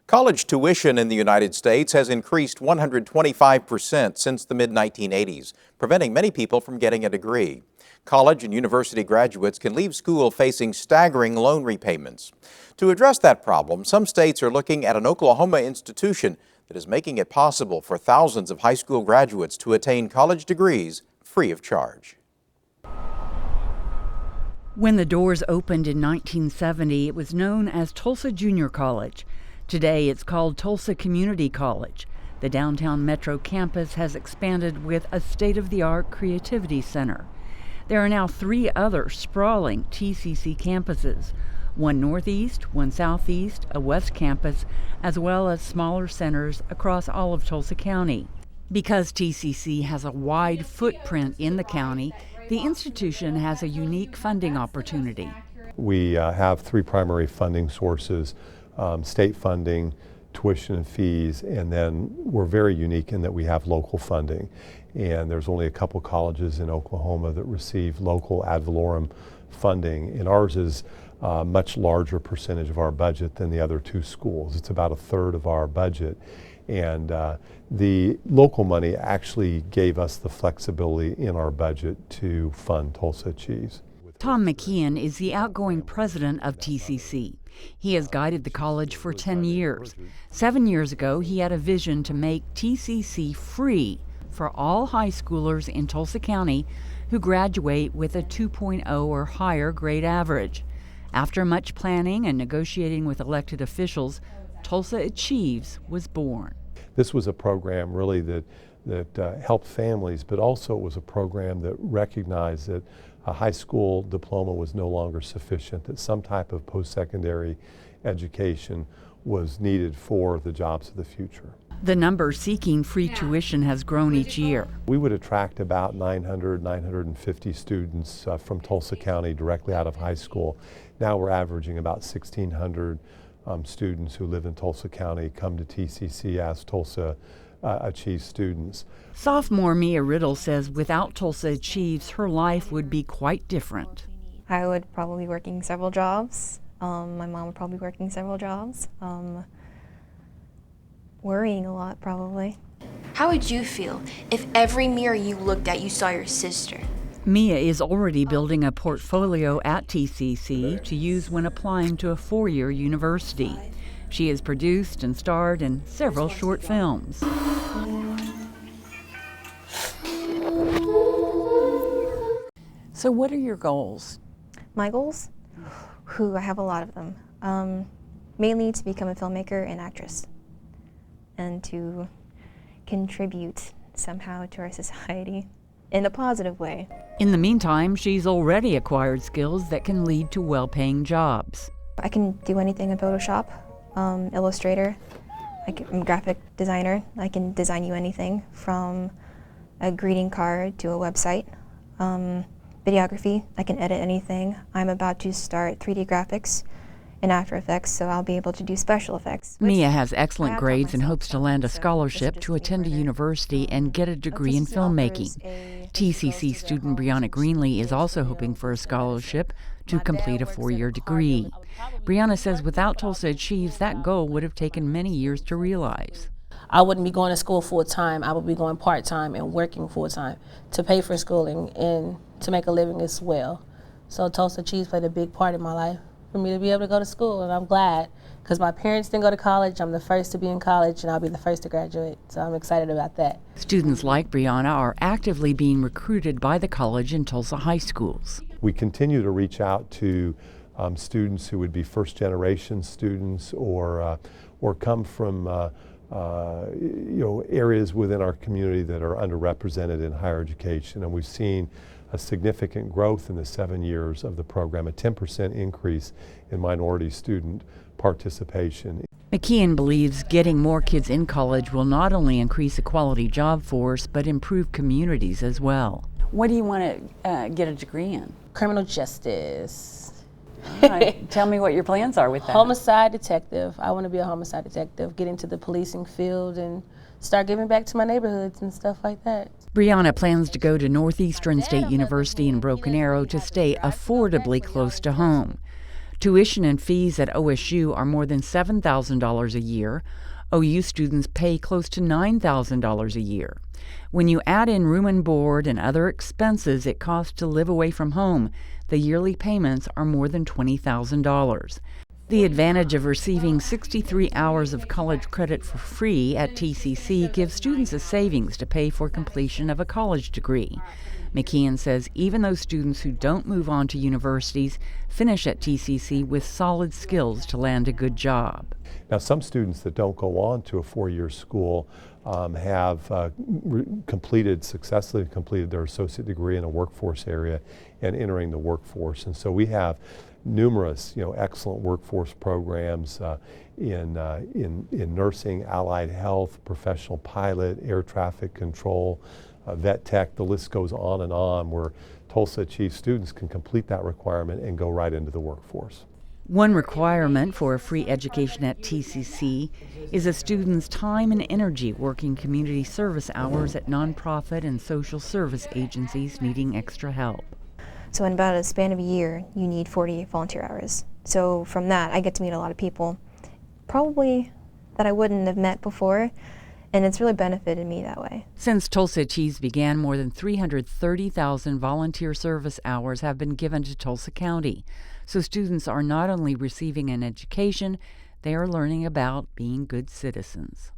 College tuition in the United States has increased 125% since the mid-1980s, preventing many people from getting a degree. College and university graduates can leave school facing staggering loan repayments. To address that problem, some states are looking at an Oklahoma institution that is making it possible for thousands of high school graduates to attain college degrees free of charge. When the doors opened in 1970, it was known as Tulsa Junior College. Today, it's called Tulsa Community College. The downtown Metro campus has expanded with a state-of-the-art creativity center. There are now 3 other sprawling TCC campuses, one northeast, one southeast, a west campus, as well as smaller centers across all of Tulsa County. Because TCC has a wide footprint in the county, the institution has a unique funding opportunity. We have 3 primary funding sources, state funding, tuition and fees, and then we're very unique in that we have local funding. And there's only a couple colleges in Oklahoma that receive local ad valorem funding, and ours is a much larger percentage of our budget than the other 2 schools. It's about 1/3 of our budget. And the local money actually gave us the flexibility in our budget to fund Tulsa Achieves. Tom McKeon is the outgoing president of TCC. He has guided the college for 10 years. 7 years ago, he had a vision to make TCC free for all high schoolers in Tulsa County who graduate with a 2.0 or higher grade average. After much planning and negotiating with elected officials, Tulsa Achieves was born. This was a program really that helped families, but also it was a program that recognized that a high school diploma was no longer sufficient, that some type of post-secondary education was needed for the jobs of the future. The number seeking free tuition has grown each year. We would attract about 950 students from Tulsa County directly out of high school. Now we're averaging about 1,600 students who live in Tulsa County come to TCC as Tulsa Achieves students. Sophomore Mia Riddle says without Tulsa Achieves, her life would be quite different. I would probably be working several jobs. My mom would probably be working several jobs. Worrying a lot, probably. How would you feel if every mirror you looked at you saw your sister? Mia is already building a portfolio at TCC to use when applying to a 4-year university. She has produced and starred in several short films. So what are your goals? My goals? I have a lot of them. Mainly to become a filmmaker and actress, and to contribute somehow to our society in a positive way. In the meantime, she's already acquired skills that can lead to well-paying jobs. I can do anything in Photoshop, Illustrator. I'm a graphic designer. I can design you anything from a greeting card to a website. Videography, I can edit anything. I'm about to start 3D graphics in After Effects, so I'll be able to do special effects. Mia has excellent grades and hopes to land a scholarship to attend a university and get a degree in filmmaking. TCC student Brianna Greenlee is also hoping for a scholarship to complete a 4-year degree. Brianna says without Tulsa Achieves, that goal would have taken many years to realize. I wouldn't be going to school full-time. I would be going part-time and working full-time to pay for schooling and to make a living as well. So Tulsa Achieves played a big part in my life for me to be able to go to school, and I'm glad because my parents didn't go to college. I'm the first to be in college, and I'll be the first to graduate, so I'm excited about that. Students like Brianna are actively being recruited by the college and Tulsa high schools. We continue to reach out to students who would be first-generation students or come from areas within our community that are underrepresented in higher education, and we've seen a significant growth in the 7 years of the program, a 10% increase in minority student participation. McKeon believes getting more kids in college will not only increase a quality job force, but improve communities as well. What do you want to get a degree in? Criminal justice. All right. Tell me what your plans are with that. Homicide detective. I want to be a homicide detective, get into the policing field and start giving back to my neighborhoods and stuff like that. Brianna plans to go to Northeastern State University in Broken Arrow to stay affordably close to home. Tuition and fees at OSU are more than $7,000 a year. OU students pay close to $9,000 a year. When you add in room and board and other expenses it costs to live away from home, the yearly payments are more than $20,000. The advantage of receiving 63 hours of college credit for free at TCC gives students a savings to pay for completion of a college degree. McKeon says even those students who don't move on to universities finish at TCC with solid skills to land a good job. Now, some students that don't go on to a four-year school have successfully completed their associate degree in a workforce area and entering the workforce. And so we have numerous, excellent workforce programs in nursing, allied health, professional pilot, air traffic control, vet tech. The list goes on, where Tulsa Achieves students can complete that requirement and go right into the workforce. One requirement for a free education at TCC is a student's time and energy working community service hours at nonprofit and social service agencies needing extra help. So in about a span of a year, you need 40 volunteer hours. So from that, I get to meet a lot of people, probably that I wouldn't have met before, and it's really benefited me that way. Since Tulsa Achieves began, more than 330,000 volunteer service hours have been given to Tulsa County. So students are not only receiving an education, they are learning about being good citizens.